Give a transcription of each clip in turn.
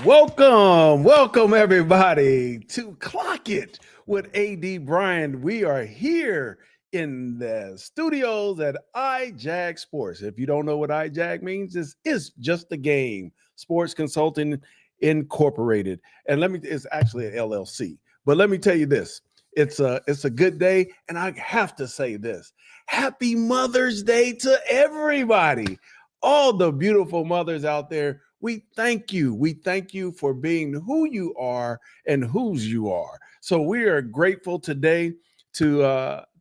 Welcome everybody to Clock It with AD Bryant. We are here in the studios at iJag Sports. If you don't know what iJag means, it's just a game. Sports Consulting Incorporated, and it's actually an LLC. But let me tell you this: it's a good day, and I have to say this: Happy Mother's Day to everybody, all the beautiful mothers out there. We thank you. We thank you for being who you are and whose you are. So we are grateful today to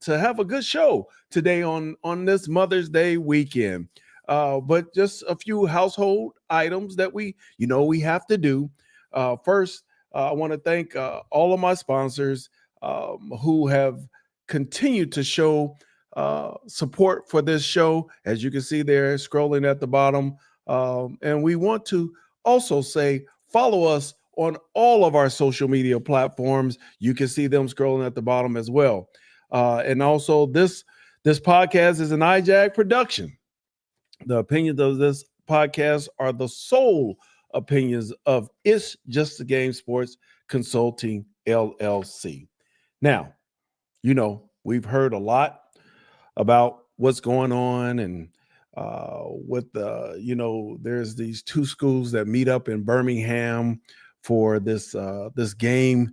have a good show today on this Mother's Day weekend. But just a few household items that we have to do. First, I want to thank all of my sponsors who have continued to show support for this show. As you can see there, scrolling at the bottom. And we want to also say follow us on all of our social media platforms. You can see them scrolling at the bottom as well. And also, this podcast is an iJag production. The opinions of this podcast are the sole opinions of It's Just a Game Sports Consulting LLC. Now, we've heard a lot about what's going on and with there's these two schools that meet up in Birmingham for this game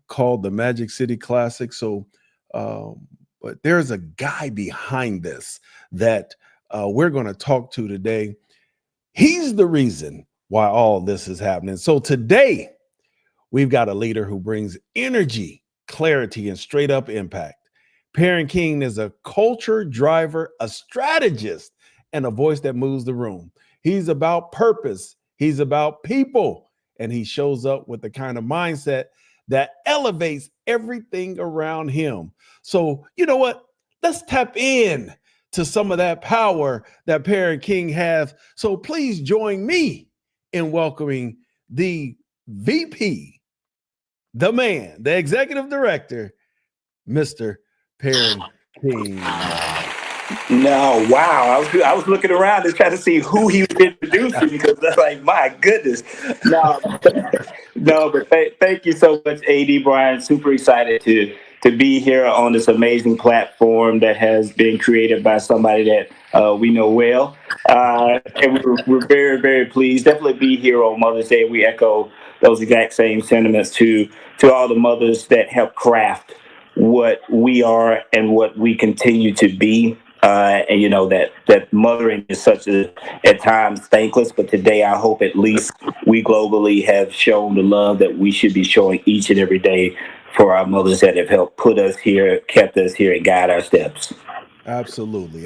called the Magic City Classic. So, but there's a guy behind this that we're going to talk to today. He's the reason why all this is happening. So today we've got a leader who brings energy, clarity, and straight up impact. Perren King is a culture driver, a strategist, and a voice that moves the room. He's about purpose. He's about people. And he shows up with the kind of mindset that elevates everything around him. So, you know what? Let's tap in to some of that power that Perren King has. So please join me in welcoming the VP, the man, the executive director, Mr. Perren King. No, wow. I was looking around to try to see who he was introducing because that's like, my goodness. No, but thank you so much, AD Brian. Super excited to be here on this amazing platform that has been created by somebody that we know well. And we're very, very pleased. Definitely be here on Mother's Day. We echo those exact same sentiments to all the mothers that help craft what we are and what we continue to be. And that mothering is such at times thankless, but today I hope at least we globally have shown the love that we should be showing each and every day for our mothers that have helped put us here, kept us here, and guide our steps. Absolutely.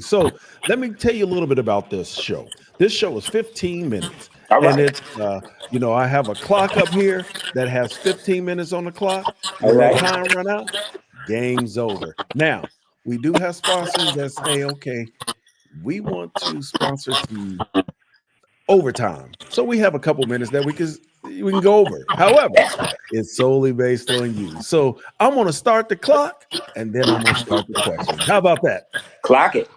So let me tell you a little bit about this show. This show is 15 minutes. All right. And it's, I have a clock up here that has 15 minutes on the clock. All When that right. time run out, game's over. Now, we do have sponsors that say, okay, we want to sponsor some overtime. So we have a couple minutes that we can go over. However, it's solely based on you. So I'm going to start the clock and then I'm going to start the questions. How about that? Clock it.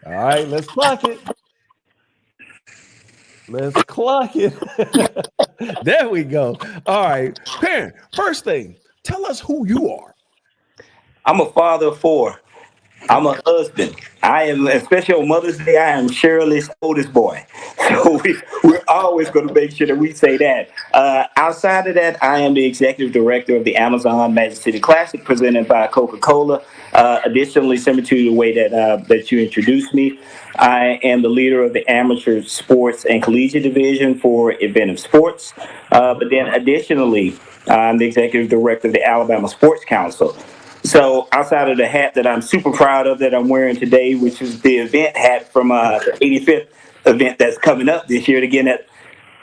All right, let's clock it. Let's clock it. There we go. All right, Perren, first thing, tell us who you are. I'm a father of four. I'm a husband. I am, especially on Mother's Day, I am Shirley's oldest boy. So we're always going to make sure that we say that. Outside of that, I am the executive director of the Amazon Magic City Classic presented by Coca-Cola. Additionally, similar to the way that you introduced me, I am the leader of the amateur sports and collegiate division for Inventive Sports. But then additionally, I'm the executive director of the Alabama Sports Council. So outside of the hat that I'm super proud of that I'm wearing today, which is the event hat from the 85th event that's coming up this year, again, that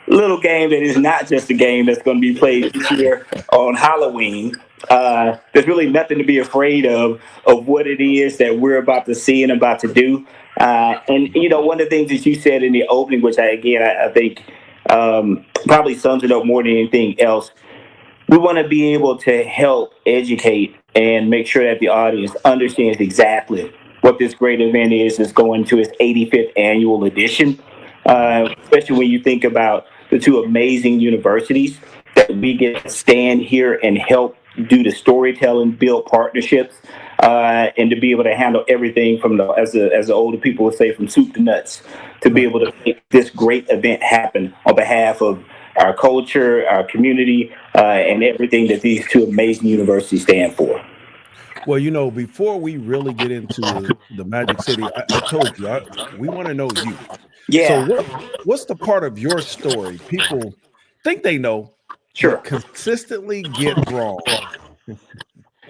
little game that is not just a game that's going to be played this year on Halloween. There's really nothing to be afraid of what it is that we're about to see and about to do. And one of the things that you said in the opening, which I think probably sums it up more than anything else, we want to be able to help educate and make sure that the audience understands exactly what this great event is going to its 85th annual edition. Especially when you think about the two amazing universities that we get to stand here and help do the storytelling, build partnerships, and to be able to handle everything from as the older people would say, from soup to nuts, to be Right. able to make this great event happen on behalf of our culture, our community, and everything that these two amazing universities stand for. Well, before we really get into the Magic City, I told you we want to know you. So Yeah, what's the part of your story people think they know, but sure. consistently get wrong?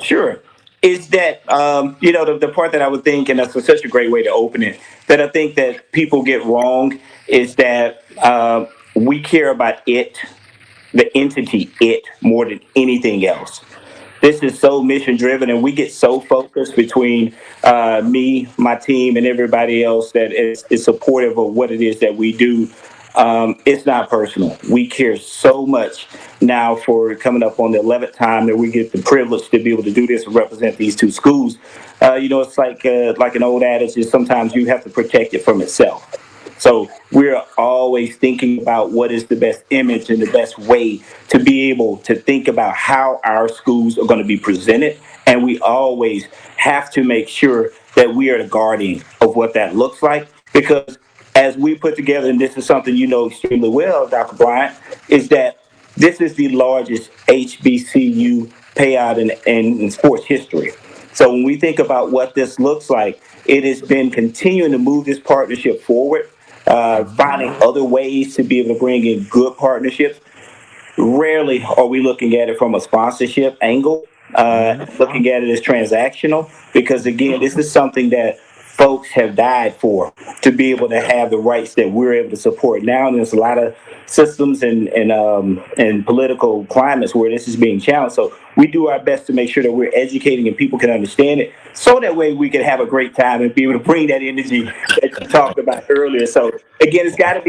Sure. Is that the part that I would think, and that's such a great way to open it, that I think that people get wrong is that we care about the entity, more than anything else. This is so mission driven, and we get so focused between me, my team, and everybody else that is supportive of what it is that we do. It's not personal. We care so much now for coming up on the 11th time that we get the privilege to be able to do this and represent these two schools. It's like an old adage is sometimes you have to protect it from itself. So we're always thinking about what is the best image and the best way to be able to think about how our schools are going to be presented. And we always have to make sure that we are the guardian of what that looks like. Because as we put together, and this is something you know extremely well, Dr. Bryant, is that this is the largest HBCU payout in sports history. So when we think about what this looks like, it has been continuing to move this partnership forward, finding other ways to be able to bring in good partnerships. Rarely are we looking at it from a sponsorship angle, Mhm. looking at it as transactional, because again, this is something that folks have died for, to be able to have the rights that we're able to support now. And there's a lot of systems and political climates where this is being challenged. So we do our best to make sure that we're educating and people can understand it, so that way we can have a great time and be able to bring that energy that you talked about earlier. So again, it's got to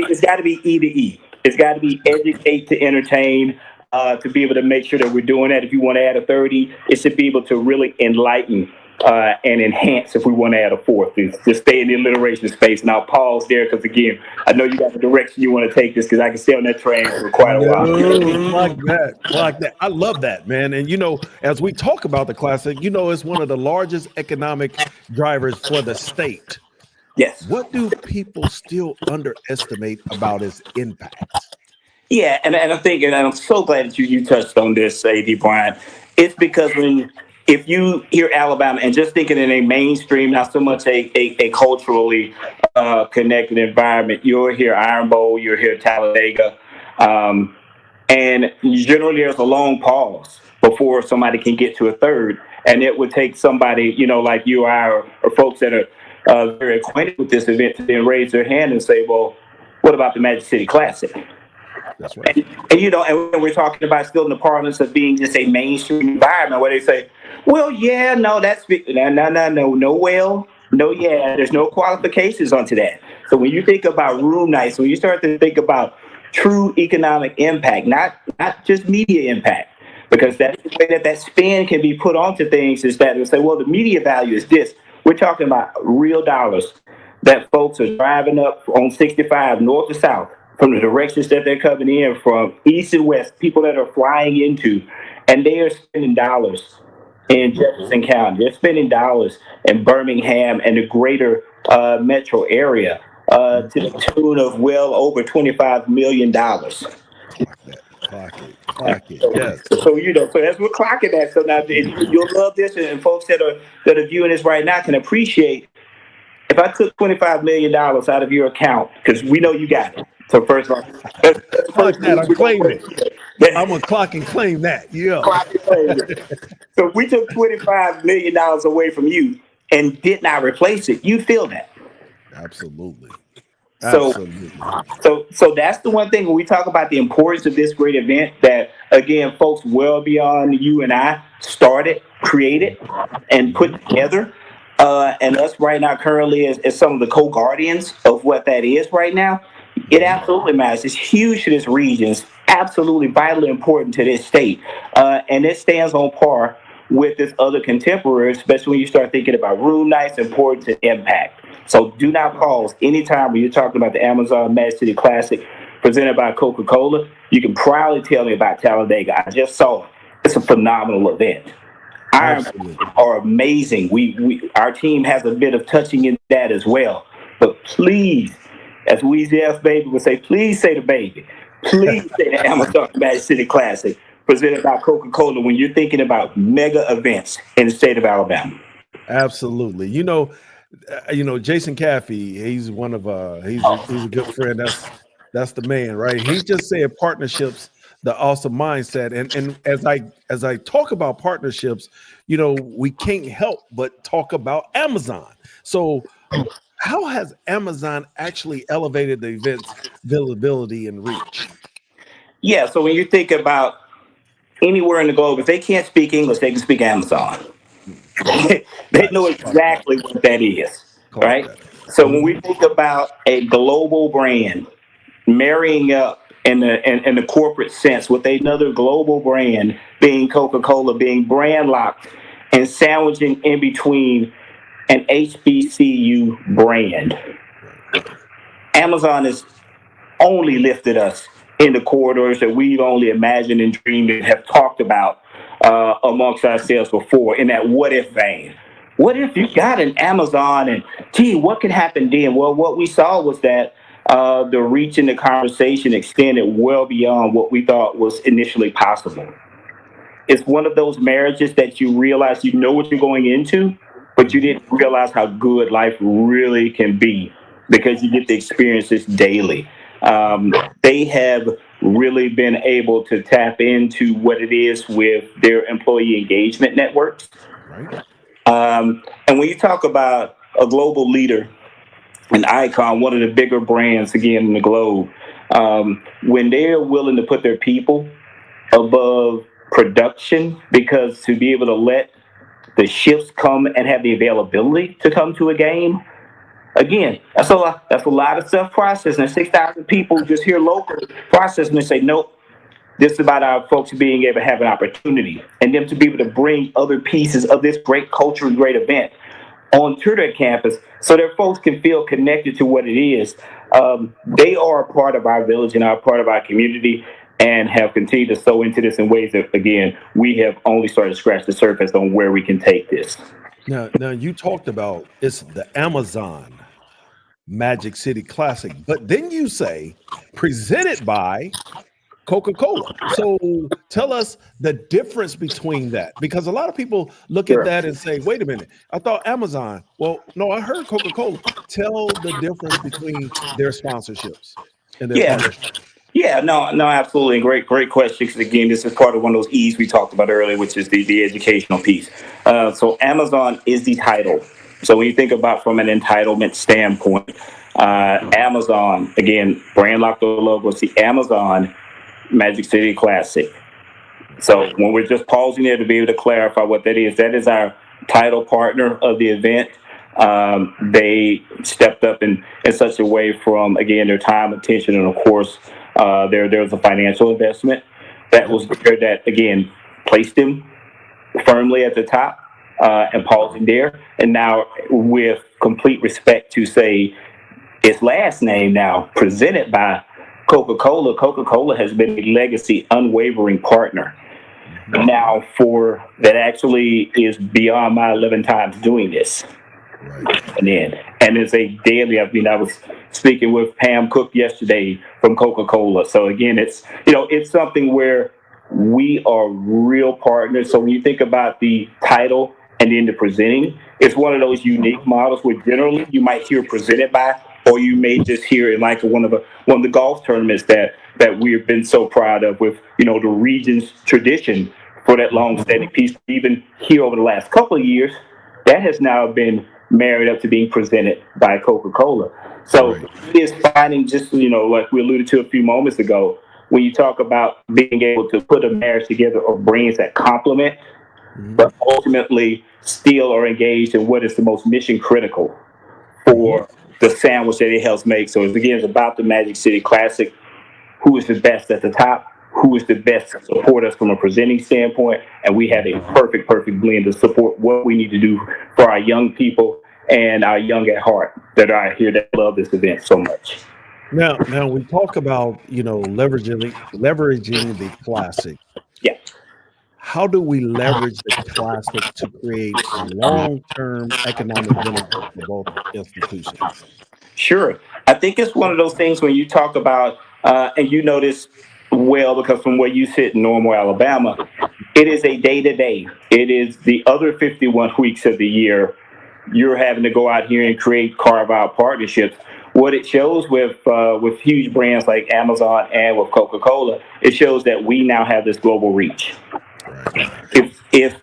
be E to E. It's got to be educate to entertain, to be able to make sure that we're doing that. If you want to add a 30, it's to be able to really enlighten and enhance, if we want to add a fourth. Is to stay in the alliteration space. And I'll pause there because, again, I know you got the direction you want to take this, because I can stay on that train for quite a while. No, clock that, clock that. I love that, man. And as we talk about the classic, it's one of the largest economic drivers for the state. Yes. What do people still underestimate about its impact? Yeah, and I think, and I'm so glad that you touched on this, AD Bryant. It's because if you hear Alabama and just thinking in a mainstream, not so much a culturally connected environment, you'll hear Iron Bowl, you'll hear Talladega, um, and generally there's a long pause before somebody can get to a third, and it would take somebody like you or I, or folks that are very acquainted with this event, to then raise their hand and say, well, what about the Magic City Classic? That's right. And we're talking about still in the parlance of being just a mainstream environment where they say, well, yeah, no, that's no, well, no, yeah, there's no qualifications onto that. So when you think about room nights, when you start to think about true economic impact, not just media impact, because that's the way that spin can be put onto things, is that they say, well, the media value is this. We're talking about real dollars that folks are driving up on 65 north to south, from the directions that they're coming in from, east and west, people that are flying into, and they are spending dollars in Jefferson County. They're spending dollars in Birmingham and the greater metro area, to Mhm. the tune of well over $25 million. Clock that. Clock it. Clock it. Yes. So that's what clocking that. So now you'll love this, and folks that are viewing this right now can appreciate, if I took $25 million out of your account, because we know you got it. So first of all, that's the Clock first that. move I we're gonna claimed it. put. I'm gonna clock and claim that. Yeah. Clock it, claim it. So if we took $25 million away from you and did not replace it, you feel that. Absolutely. So Absolutely. so that's the one thing when we talk about the importance of this great event, that again, folks well beyond you and I started, created, and put Mhm. together. And us right now currently as some of the co-guardians of what that is right now, it Mhm. absolutely matters. It's huge to this region. It's absolutely vitally important to this state. And it stands on par with its other contemporaries, especially when you start thinking about room nights, importance, and impact. So do not pause anytime when you're talking about the Amazon Magic City Classic. presented by Coca-Cola, you can proudly tell me about Talladega. I just saw it. It's a phenomenal event. Iron Absolutely. are amazing. Our team has a bit of touching in that as well. But please, as Weezy F Baby would say, please say the baby. Please say the Amazon Magic City Classic presented by Coca-Cola when you're thinking about mega events in the state of Alabama. Absolutely. Jason Caffey, he's one of he's a good friend. That's the man, right? He just said partnerships, the awesome mindset. And as I talk about partnerships, we can't help but talk about Amazon. So how has Amazon actually elevated the event's visibility and reach? Yeah, so when you think about anywhere in the globe, if they can't speak English, they can speak Amazon. They know Nice. Clock that. exactly what that is, Clock right? that. So when we Mhm. think about a global brand marrying up in the corporate sense with another global brand being Coca-Cola, being brand locked and sandwiching in between an HBCU brand, Right. Amazon has only lifted us in the corridors that we've only imagined and dreamed and have talked about amongst ourselves before in that what if vein. What if you got an Amazon and gee, what could happen then? Well, what we saw was that the reach in the conversation extended well beyond what we thought was initially possible. It's one of those marriages that you realize you know what you're going into, but you Mhm. didn't realize how good life really can be because you get to experience this daily. They have really been able to tap into what it is with their employee engagement networks. Right. And when you talk about a global leader, an icon, one of the bigger brands again in the globe, when they're willing to put their people above production because to be able to let the shifts come and have the availability to come to a game. Again, that's a lot of stuff processing. 6,000 people just here locally processing and say, nope, this is about our folks being able to have an opportunity and them to be able to bring other pieces of this great culture and great event onto their campus so their folks can feel connected to what it is. They are a part of our village and are a part of our community and have continued to sow into this in ways that, again, we have only started to scratch the surface on where we can take this. Now you talked about it's the Amazon Magic City Classic, but then you say presented by Coca-Cola. So tell us the difference between that because a lot of people look at Sure. that and say, wait a minute, I thought Amazon. Well, no, I heard Coca-Cola. Tell the difference between their sponsorships and their Yeah. partnerships. Yeah, no, no, absolutely. And great question. Because again, this is part of one of those E's we talked about earlier, which is the educational piece. So Amazon is the title. So when you think about from an entitlement standpoint, Amazon, again, brand locked the logo, it's the Amazon Magic City Classic. So when we're just pausing there to be able to clarify what that is our title partner of the event. They stepped up in such a way from, again, their time, attention, and of course, there was a financial investment that Yep. was there that, again, placed him firmly at the top and pausing there. And now, with complete respect to say its last name now, presented by Coca-Cola, Coca-Cola has been a legacy, unwavering partner Mhm. now for that actually is beyond my 11 times doing this. Right. And it's a daily. I mean, I was speaking with Pam Cook yesterday from Coca-Cola. So again, it's something where we are real partners. So when you think about the title and then the presenting, it's one of those unique models where generally you might hear presented by, or you may just hear it like one of the golf tournaments that we've been so proud of with the region's tradition for that Mhm. long-standing piece. Even here over the last couple of years, that has now been married up to being presented by Coca-Cola. So Right. it is finding just, like we alluded to a few moments ago, when you talk about being able to put a marriage together of brands that complement, Mhm. but ultimately still are engaged in what is the most mission critical Mhm. for the sandwich that it helps make. So again, it's about the Magic City Classic, who is the best at the top, who is the best to support us from a presenting standpoint, and we have a Mhm. perfect blend to support what we need to do for our young people and our young at heart that are here that love this event so much. Now we talk about leveraging the classic. Yeah. How do we leverage the classic to create long-term economic benefit for both institutions? Sure. I think it's one of those things when you talk about, and you know this well because from where you sit in Normal, Alabama, it is a day to day. It is the other 51 weeks of the year. You're having to go out here and create, carve out partnerships. What it shows with huge brands like Amazon and with Coca-Cola, it shows that we now have this global reach. Right. If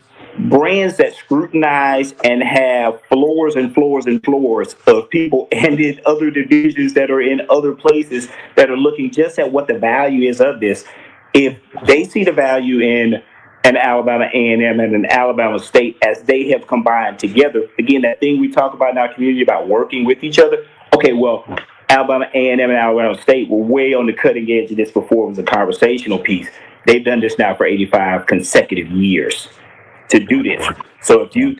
brands that scrutinize and have floors and floors and floors of people and in other divisions that are in other places that are looking just at what the value is of this, if they see the value in an Alabama A&M and an Alabama State as they have combined together, again, that thing we talk about in our community about working with each other. Okay, well, Alabama A&M and Alabama State were way on the cutting edge of this before it was a conversational piece. They've done this now for 85 consecutive years to do this. So if you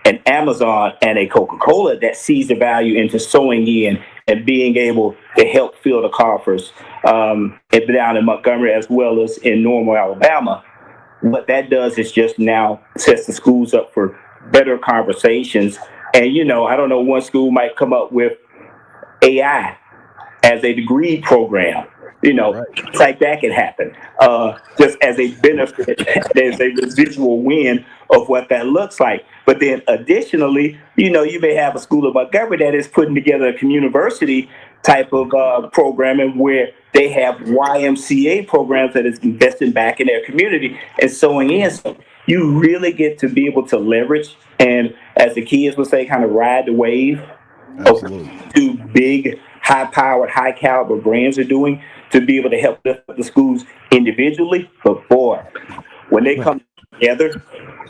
an Amazon and a Coca-Cola that sees the value into sewing in and being able to help fill the coffers down in Montgomery as well as in Normal, Alabama, what that does is just now sets the schools up for better conversations. And I don't know, one school might come up with AI as a degree program. Right. It's like that can happen. Just as a benefit, there's a residual win of what that looks like. But then additionally, you may have a school of Montgomery that is putting together a community type of programming where they have YMCA programs that is investing back in their community and sewing in. So you really get to be able to leverage and, as the kids would say, kind of ride the wave of Absolutely. two big, high-powered, high-caliber brands are doing to be able to help lift up the schools individually. But boy, when they come together,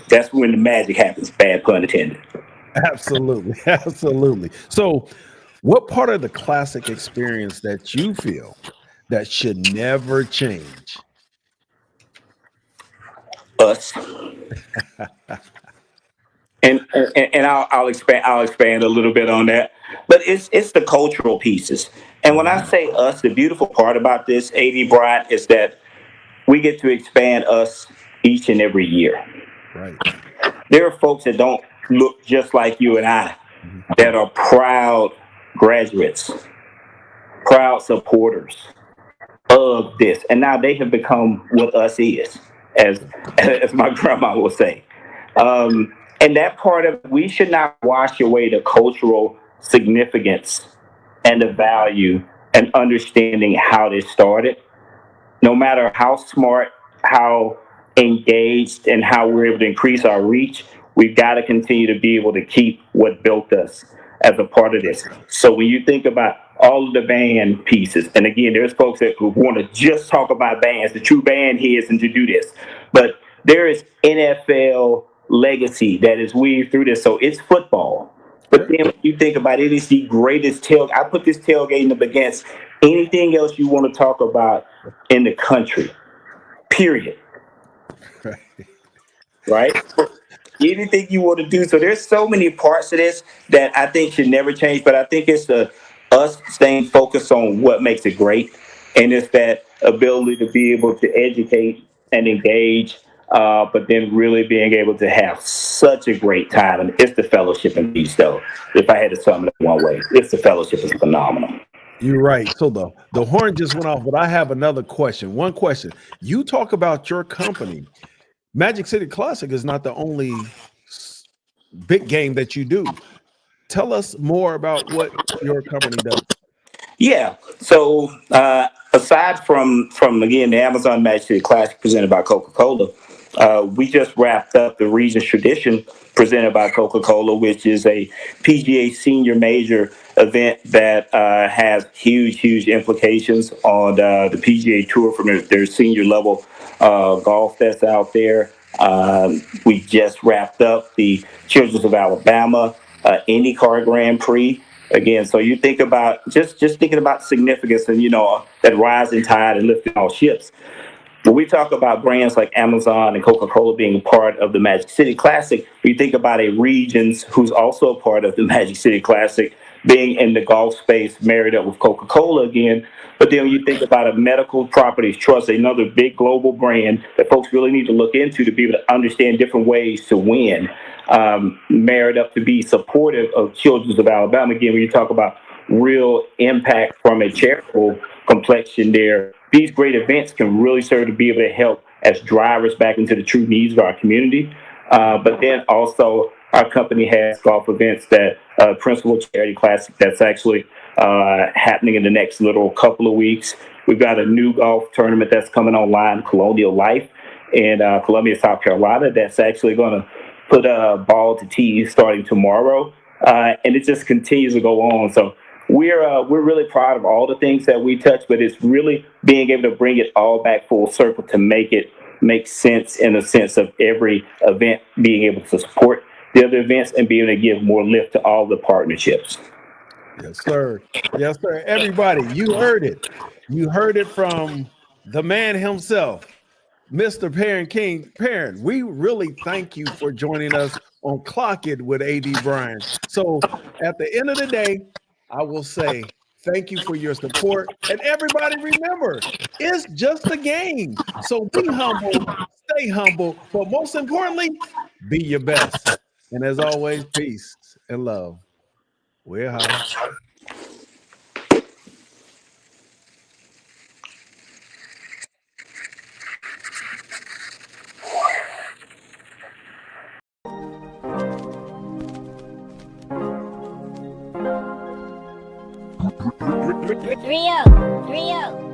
that's when the magic happens. Bad pun intended. Absolutely. Absolutely. So, what part of the classic experience that you feel that should never change? Us. And I'll expand a little bit on that, but it's the cultural pieces. And when I say us, the beautiful part about this, AD Bryant, is that we get to expand us each and every year. Right. There are folks that don't look just like you and I that are proud graduates, proud supporters of this, and now they have become what us is, as as my grandma would say. And that part of we should not wash away the cultural significance and the value and understanding how this started. No matter how smart, how engaged, and how we're able to increase our reach, we've got to continue to be able to keep what built us as a part of this. So when you think about all of the band pieces, and again, there's folks that want to just talk about bands, the true band heads, and to do this, but there is NFL legacy that is weaved through this. So it's football. But then when you think about it, it's the greatest tail. I put this tailgating up against anything else you want to talk about in the country. Period. Right. Right? Anything you want to do. So there's so many parts of this that I think should never change. But I think it's us staying focused on what makes it great, and it's that ability to be able to educate and engage, but then really being able to have such a great time. And it's the fellowship and peace, though. If I had to sum it up one way, it's the fellowship is phenomenal. You're right. So the horn just went off, but I have another question. One question. You talk about your company. Magic City Classic is not the only big game that you do. Tell us more about what your company does. Yeah. So aside from again the Amazon Magic City Classic presented by Coca-Cola, we just wrapped up the Regents Tradition presented by Coca-Cola, which is a PGA Senior Major event that has huge implications on the PGA Tour from their senior level golf that's out there. We just wrapped up the Children's of Alabama IndyCar Grand Prix. Again, so you think about just thinking about significance and that rising tide and lifting all ships. When we talk about brands like Amazon and Coca-Cola being part of the Magic City Classic, we think about a Regions who's also a part of the Magic City Classic. being in the golf space, married up with Coca-Cola again. But then when you think about a medical properties trust, another big global brand that folks really need to look into to be able to understand different ways to win, married up to be supportive of Children's of Alabama. Again, when you talk about real impact from a charitable complexion there, these great events can really serve to be able to help as drivers back into the true needs of our community. But then also, our company has golf events that Principal Charity Classic that's actually happening in the next little couple of weeks. We've got a new golf tournament that's coming online, Colonial Life, in Columbia, South Carolina. That's actually going to put a ball to tee starting tomorrow, and it just continues to go on. So we're really proud of all the things that we touch, but it's really being able to bring it all back full circle to make it make sense in the sense of every event being able to support the other events and being able to give more lift to all the partnerships. Yes, sir. Yes, sir. Everybody, you heard it. You heard it from the man himself, Mr. Perren King. Perren, we really thank you for joining us on Clock It with AD Brian. So at the end of the day, I will say thank you for your support. And everybody remember, it's just a game. So be humble, stay humble, but most importantly, be your best. And as always, peace and love. We're high. Rio, Rio.